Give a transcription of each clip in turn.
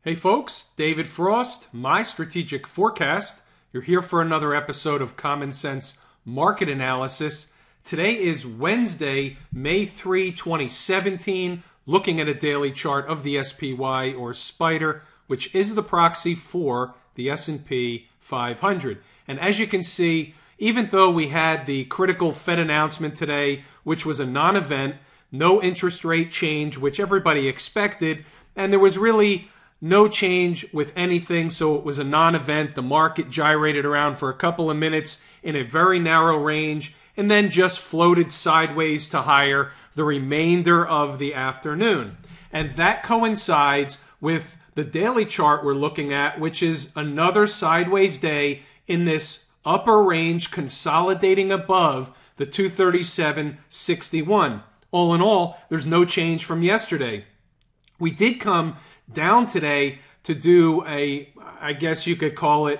Hey folks, David Frost, my strategic forecast. You're here for another episode of Common Sense Market Analysis. Today is Wednesday, May 3, 2017, looking at a daily chart of the SPY or Spider, which is the proxy for the S&P 500. And as you can see, even though we had the critical Fed announcement today, which was a non-event, no interest rate change, which everybody expected, and there was really no change with anything, so it was a non-event. The market gyrated around for a couple of minutes in a very narrow range and then just floated sideways to higher the remainder of the afternoon. And that coincides with the daily chart we're looking at, which is another sideways day in this upper range consolidating above the 237.61. All in all, there's no change from yesterday. We did come down today to do I guess you could call it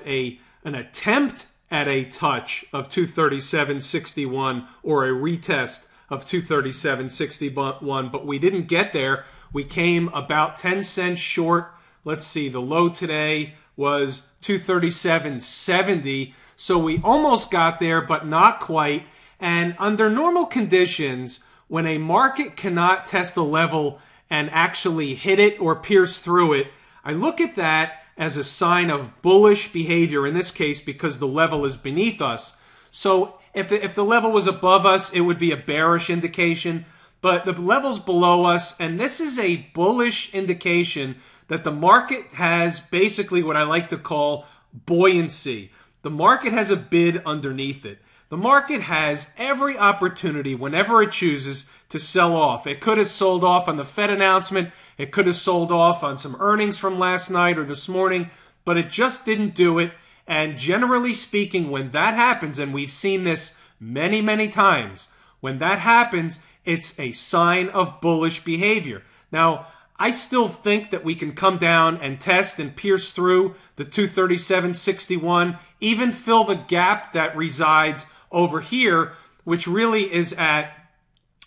an attempt at a touch of 237.61 or a retest of 237.61, but we didn't get there. We came about 10 cents short. Let's see, the low today was 237.70, so we almost got there, but not quite. And under normal conditions, when a market cannot test the level and actually hit it or pierce through it, I look at that as a sign of bullish behavior in this case because the level is beneath us. So if the level was above us, it would be a bearish indication, but the level's below us, and this is a bullish indication that the market has basically what I like to call buoyancy. The market has a bid underneath it. The market has every opportunity whenever it chooses to sell off. It could have sold off on the Fed announcement. It could have sold off on some earnings from last night or this morning, but it just didn't do it. And generally speaking, when that happens, and we've seen this many, many times, when that happens, it's a sign of bullish behavior. Now, I still think that we can come down and test and pierce through the 237.61, even fill the gap that resides over here, which really is at,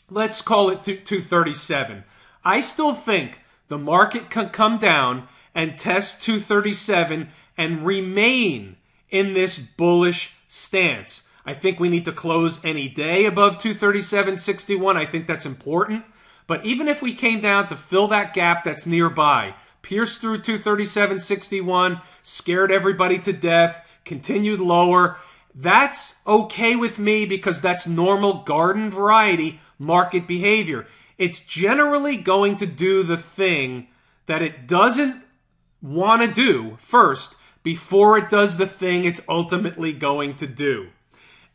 let's call it 237. I still think the market can come down and test 237 and remain in this bullish stance. I think we need to close any day above 237.61. I think that's important. But even if we came down to fill that gap that's nearby, pierced through 237.61, scared everybody to death, continued lower, that's okay with me because that's normal garden variety market behavior. It's generally going to do the thing that it doesn't want to do first before it does the thing it's ultimately going to do.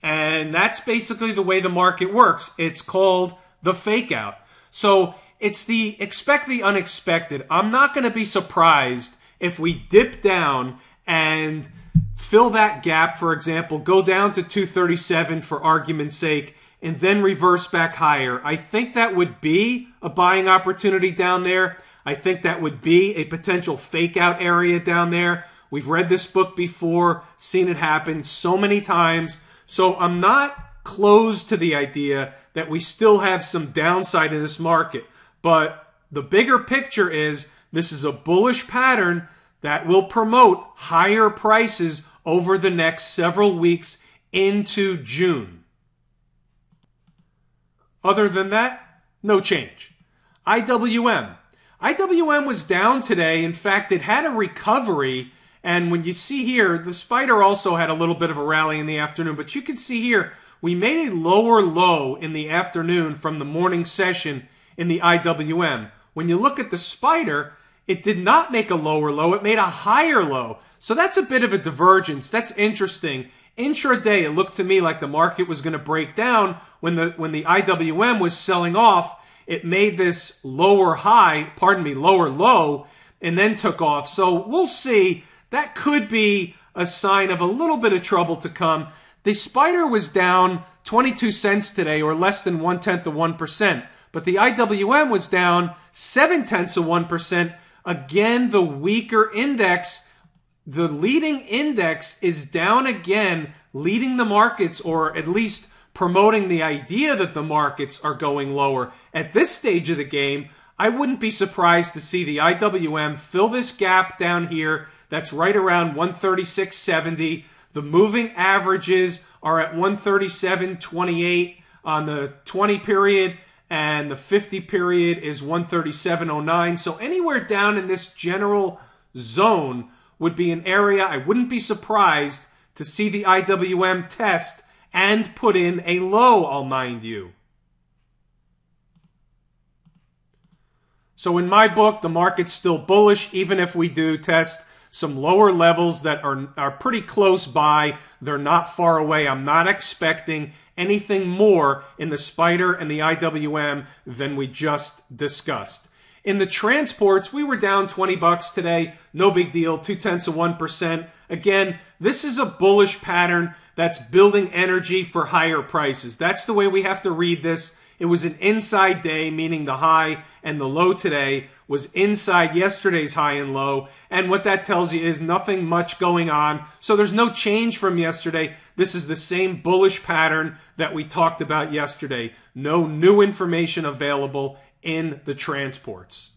And that's basically the way the market works. It's called the fake out. So it's the expect the unexpected. I'm not going to be surprised if we dip down and fill that gap, for example, go down to 237 for argument's sake, and then reverse back higher. I think that would be a buying opportunity down there. I think that would be a potential fake out area down there. We've read this book before, seen it happen so many times. So I'm not closed to the idea that we still have some downside in this market. But the bigger picture is this is a bullish pattern that will promote higher prices over the next several weeks into June. Other than that, no change. IWM. IWM was down today. In fact, it had a recovery. And when you see here, the Spider also had a little bit of a rally in the afternoon. But you can see here, we made a lower low in the afternoon from the morning session in the IWM. When you look at the Spider, it did not make a lower low. It made a higher low. So that's a bit of a divergence. That's interesting. Intraday, it looked to me like the market was going to break down when the IWM was selling off. It made this lower low, and then took off. So we'll see. That could be a sign of a little bit of trouble to come. The Spider was down 22 cents today, or less than 0.1%. But the IWM was down 0.7%. Again, the weaker index, the leading index is down again, leading the markets, or at least promoting the idea that the markets are going lower. At this stage of the game, I wouldn't be surprised to see the IWM fill this gap down here that's right around 136.70. The moving averages are at 137.28 on the 20 period, and the 50 period is 137.09. So anywhere down in this general zone would be an area I wouldn't be surprised to see the IWM test and put in a low, I'll mind you. So in my book, the market's still bullish, even if we do test some lower levels that are pretty close by. They're not far away. I'm not expecting anything more in the SPDR and the IWM than we just discussed. In the transports, we were down 20 bucks today. No big deal, 0.2%. Again, this is a bullish pattern that's building energy for higher prices. That's the way we have to read this. It was an inside day, meaning the high and the low today was inside yesterday's high and low. And what that tells you is nothing much going on. So there's no change from yesterday. This is the same bullish pattern that we talked about yesterday. No new information available in the transports.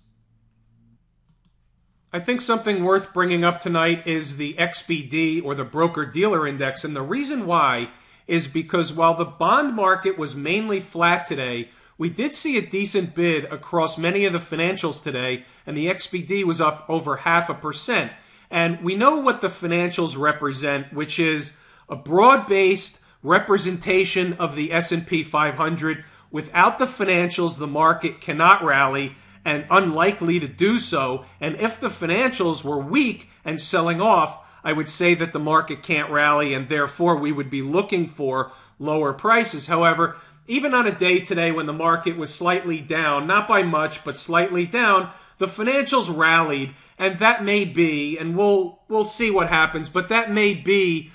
I think something worth bringing up tonight is the XBD, or the broker-dealer index. And the reason why is because while the bond market was mainly flat today, we did see a decent bid across many of the financials today, and the XBD was up over 0.5%. And we know what the financials represent, which is a broad-based representation of the S&P 500. Without the financials, the market cannot rally, and unlikely to do so. And if the financials were weak and selling off, I would say that the market can't rally, and therefore we would be looking for lower prices. However, even on a day today when the market was slightly down, not by much, but slightly down, the financials rallied, and that may be, and we'll see what happens, but that may be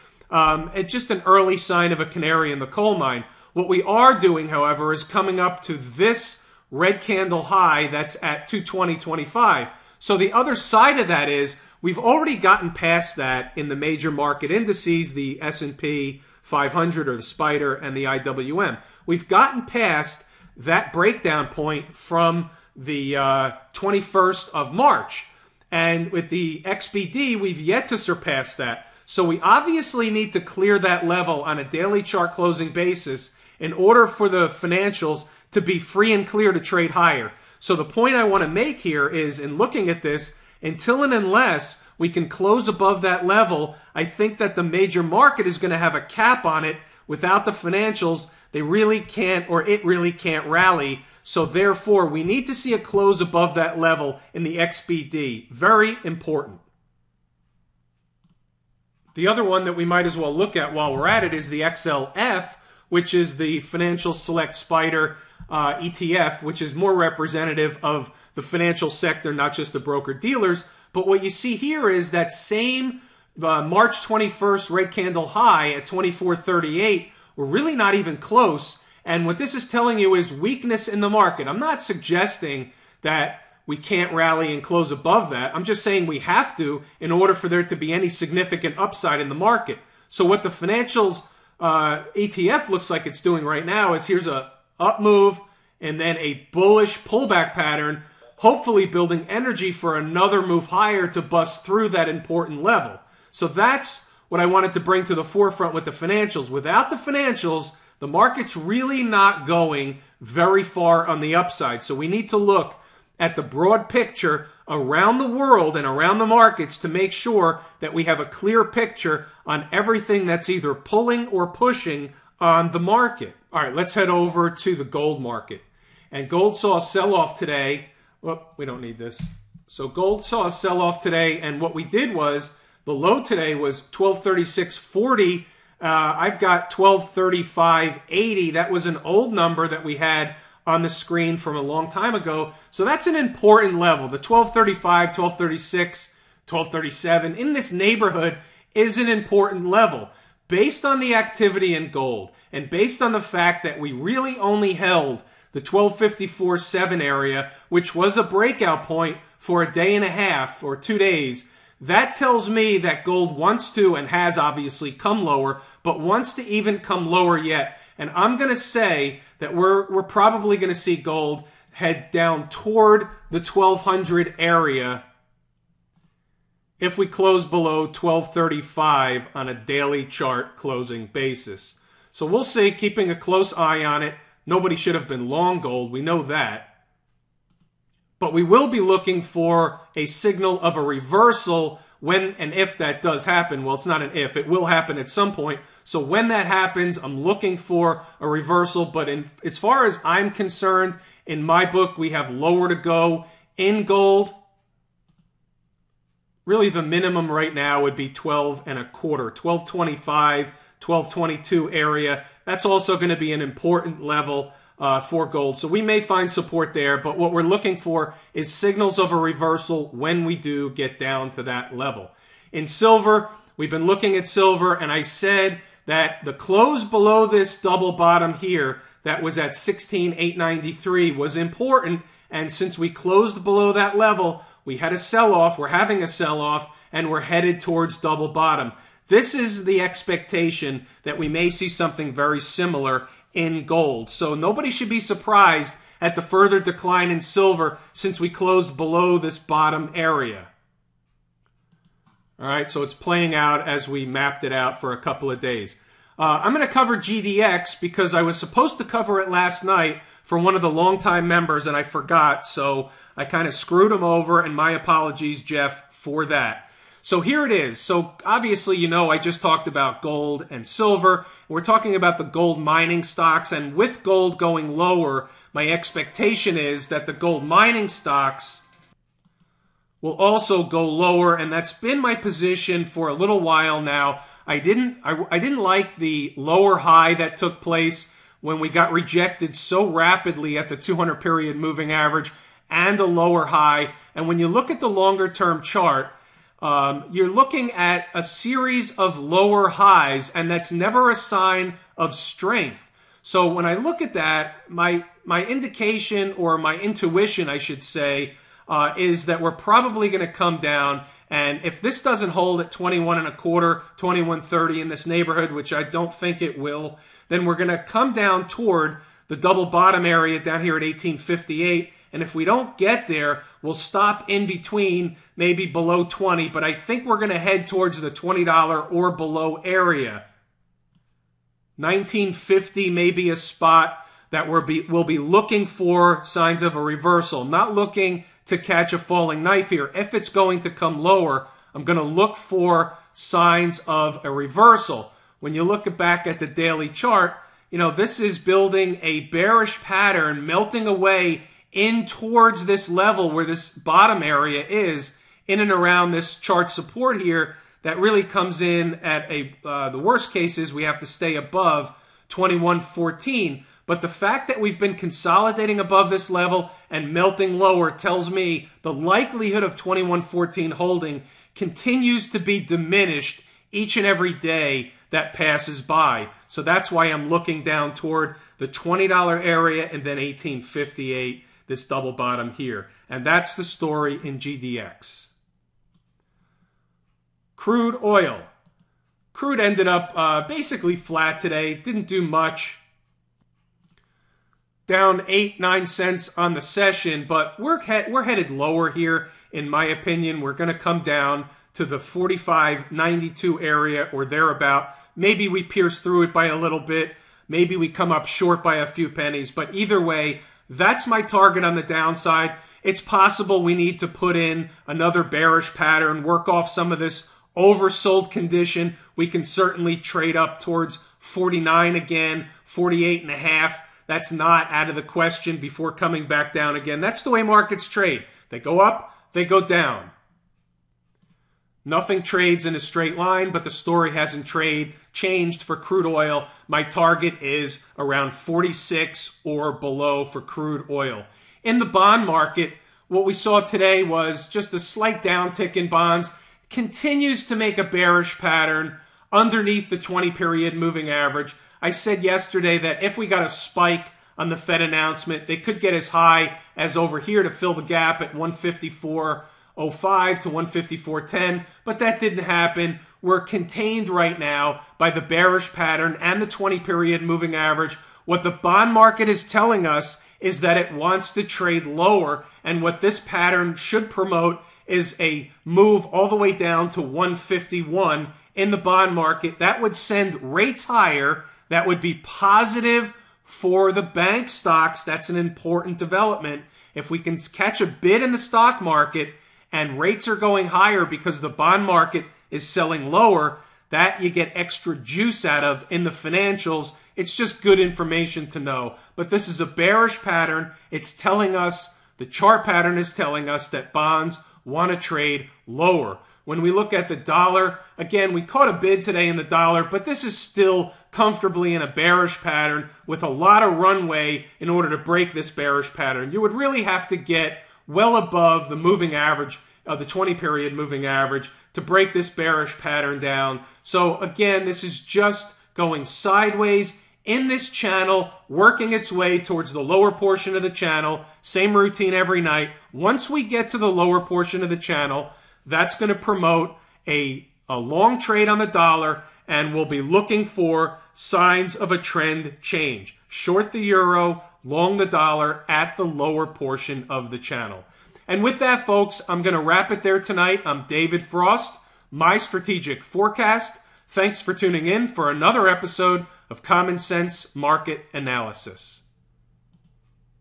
just an early sign of a canary in the coal mine. What we are doing, however, is coming up to this red candle high that's at 220.25. So the other side of that is we've already gotten past that in the major market indices, the S&P 500 or the SPDR and the IWM. We've gotten past that breakdown point from the 21st of March. And with the XBD, we've yet to surpass that. So we obviously need to clear that level on a daily chart closing basis in order for the financials to be free and clear to trade higher. So the point I want to make here is, in looking at this, until and unless we can close above that level, I think that the major market is going to have a cap on it. Without the financials, they really can't, or it really can't rally. So therefore, we need to see a close above that level in the XBD. Very important. The other one that we might as well look at while we're at it is the XLF, which is the Financial Select SPDR ETF, which is more representative of the financial sector, not just the broker-dealers. But what you see here is that same March 21st red candle high at 24.38. We're really not even close. And what this is telling you is weakness in the market. I'm not suggesting that we can't rally and close above that. I'm just saying we have to in order for there to be any significant upside in the market. So what the financials ETF looks like it's doing right now is here's a up move and then a bullish pullback pattern, hopefully building energy for another move higher to bust through that important level. So that's what I wanted to bring to the forefront with the financials. Without the financials, the market's really not going very far on the upside. So we need to look at the broad picture around the world and around the markets to make sure that we have a clear picture on everything that's either pulling or pushing on the market. All right, let's head over to the gold market. And gold saw a sell-off today. Well, we don't need this. So gold saw a sell-off today, and what we did was the low today was 1236.40. I've got 1235.80. That was an old number that we had on the screen from a long time ago. So that's an important level. The 1235, 1236, 1237 in this neighborhood is an important level based on the activity in gold and based on the fact that we really only held the 1254.7 area, which was a breakout point for a day and a half or 2 days. That tells me that gold wants to and has obviously come lower, but wants to even come lower yet. And I'm going to say that we're probably going to see gold head down toward the 1200 area if we close below 1235 on a daily chart closing basis. So we'll see, keeping a close eye on it. Nobody should have been long gold, we know that. But we will be looking for a signal of a reversal when and if that does happen. Well, it's not an if, it will happen at some point. So when that happens, I'm looking for a reversal. But as far as I'm concerned, in my book, we have lower to go in gold. Really, the minimum right now would be 12 and a quarter, 1225, 1222 area. That's also going to be an important level for gold. So we may find support there, but what we're looking for is signals of a reversal when we do get down to that level. In silver, we've been looking at silver, and I said that the close below this double bottom here that was at 16,893 was important, and since we closed below that level, we had a sell-off, we're having a sell-off, and we're headed towards double bottom. This is the expectation that we may see something very similar in gold. So nobody should be surprised at the further decline in silver since we closed below this bottom area. All right, so it's playing out as we mapped it out for a couple of days. I'm going to cover GDX because I was supposed to cover it last night for one of the longtime members and I forgot, so I kind of screwed him over, and my apologies, Jeff, for that. So here it is. So obviously, you know, I just talked about gold and silver. We're talking about the gold mining stocks, and with gold going lower, my expectation is that the gold mining stocks will also go lower, and that's been my position for a little while now. I didn't like the lower high that took place when we got rejected so rapidly at the 200 period moving average and a lower high. And when you look at the longer term chart, you're looking at a series of lower highs, and that's never a sign of strength. So when I look at that, my indication, or my intuition, I should say, is that we're probably going to come down. And if this doesn't hold at 21 and a quarter, 21.30 in this neighborhood, which I don't think it will, then we're going to come down toward the double bottom area down here at 1858. And if we don't get there, we'll stop in between, maybe below 20. But I think we're going to head towards the $20 or below area. 1950 may be a spot that we'll be looking for signs of a reversal. Not looking to catch a falling knife here. If it's going to come lower, I'm going to look for signs of a reversal. When you look back at the daily chart, you know, this is building a bearish pattern, melting away in towards this level where this bottom area is, in and around this chart support here, that really comes in at the worst cases, we have to stay above 21.14. But the fact that we've been consolidating above this level and melting lower tells me the likelihood of 21.14 holding continues to be diminished each and every day that passes by. So that's why I'm looking down toward the $20 area and then 1858. This double bottom here. And that's the story in GDX. Crude oil. Crude ended up basically flat today. Didn't do much. Down 8-9 cents on the session, but we're headed lower here, in my opinion. We're going to come down to the 45.92 area or thereabout. Maybe we pierce through it by a little bit. Maybe we come up short by a few pennies. But either way, that's my target on the downside. It's possible we need to put in another bearish pattern, work off some of this oversold condition. We can certainly trade up towards 49 again, 48 and a half. That's not out of the question before coming back down again. That's the way markets trade. They go up, they go down. Nothing trades in a straight line, but the story hasn't changed for crude oil. My target is around 46 or below for crude oil. In the bond market, what we saw today was just a slight downtick in bonds. Continues to make a bearish pattern underneath the 20-period moving average. I said yesterday that if we got a spike on the Fed announcement, they could get as high as over here to fill the gap at 154.05 to 154.10, but that didn't happen. We're contained right now by the bearish pattern and the 20-period moving average. What the bond market is telling us is that it wants to trade lower, and what this pattern should promote is a move all the way down to 151 in the bond market. That would send rates higher. That would be positive for the bank stocks. That's an important development. If we can catch a bid in the stock market and rates are going higher because the bond market is selling lower, that you get extra juice out of in the financials. It's just good information to know. But this is a bearish pattern. It's telling us, the chart pattern is telling us that bonds want to trade lower. When we look at the dollar, again, we caught a bid today in the dollar, but this is still comfortably in a bearish pattern with a lot of runway in order to break this bearish pattern. You would really have to get well above the moving average, the 20-period moving average, to break this bearish pattern down. So again, this is just going sideways in this channel, working its way towards the lower portion of the channel. Same routine every night. Once we get to the lower portion of the channel, that's going to promote a long trade on the dollar, and we'll be looking for signs of a trend change. Short the euro, long the dollar at the lower portion of the channel. And with that, folks, I'm going to wrap it there tonight. I'm David Frost, my strategic forecast. Thanks for tuning in for another episode of Common Sense Market Analysis.